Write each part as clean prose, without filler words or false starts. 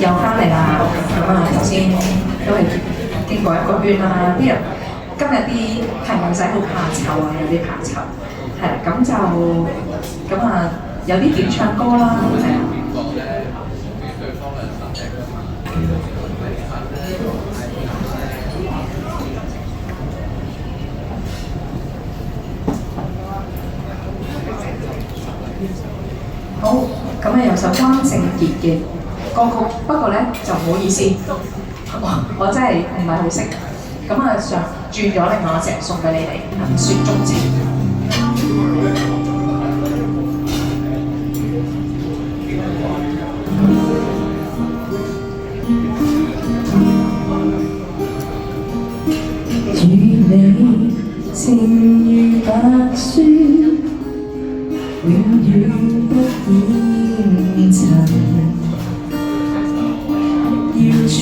又翻嚟啦，咁啊頭先都係經過一個圈啦，啲人今日啲係女仔好怕醜啊，有啲怕醜，係啦，咁有啲點唱歌啦，係啊。好，咁有首關正傑嘅歌曲，不過咧就唔好意思，我真係唔係好識，想轉咗另外一隻送俾你哋，雪中情。與你情如白雪，永遠不染塵。要傳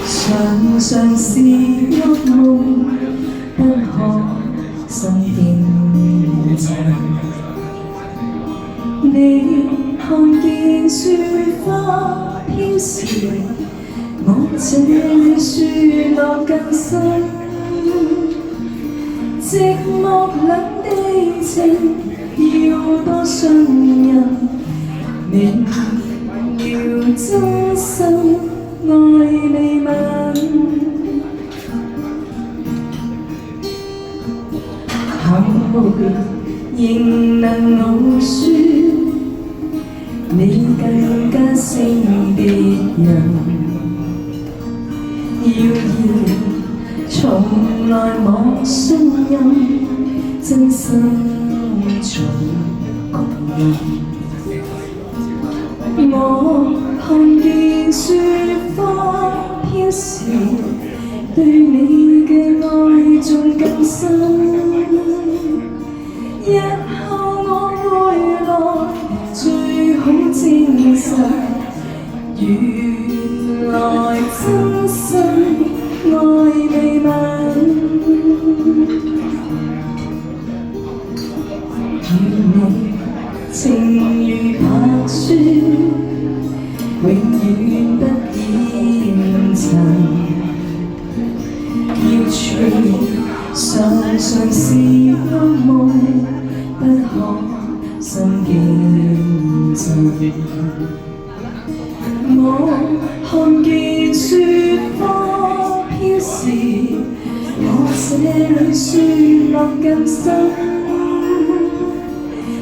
常常是噩夢，不可心驚震。你看見雪花飄時，我這裏雪落更深。寂寞冷的情，要多信任，明要真心愛未泯。後仍能傲雪，你更加勝別人。謠言從來莫信任，真心從共人。我看見雪花飄時，對你嘅愛仲更深。日後我回來，最好證實，原來真心愛未泯。與你情如白雪，永遠不染塵。要傳常常是噩夢，不可心驚震。我看見雪花飄時，我這裏雪落更深。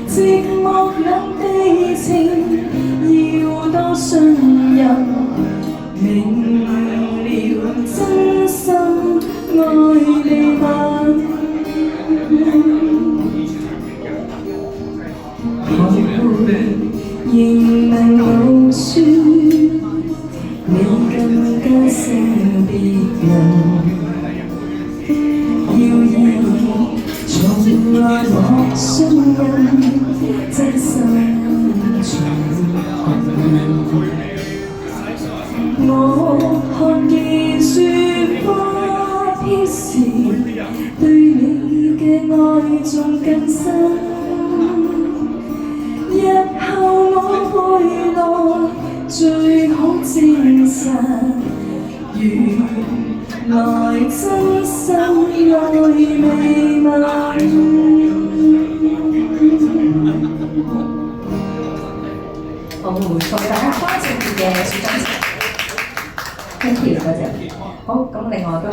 寂寞冷的情，要多信任，明了真心愛未泯。後仍能傲雪，你更加勝別人。謠言從來莫信任，真心從共人。我看見雪花飄時，對你嘅愛仲更深。日後我回來，最好證實，原來真心愛未泯。好，送俾大家關正傑嘅雪中情。Thank you，多謝。好，咁另外都。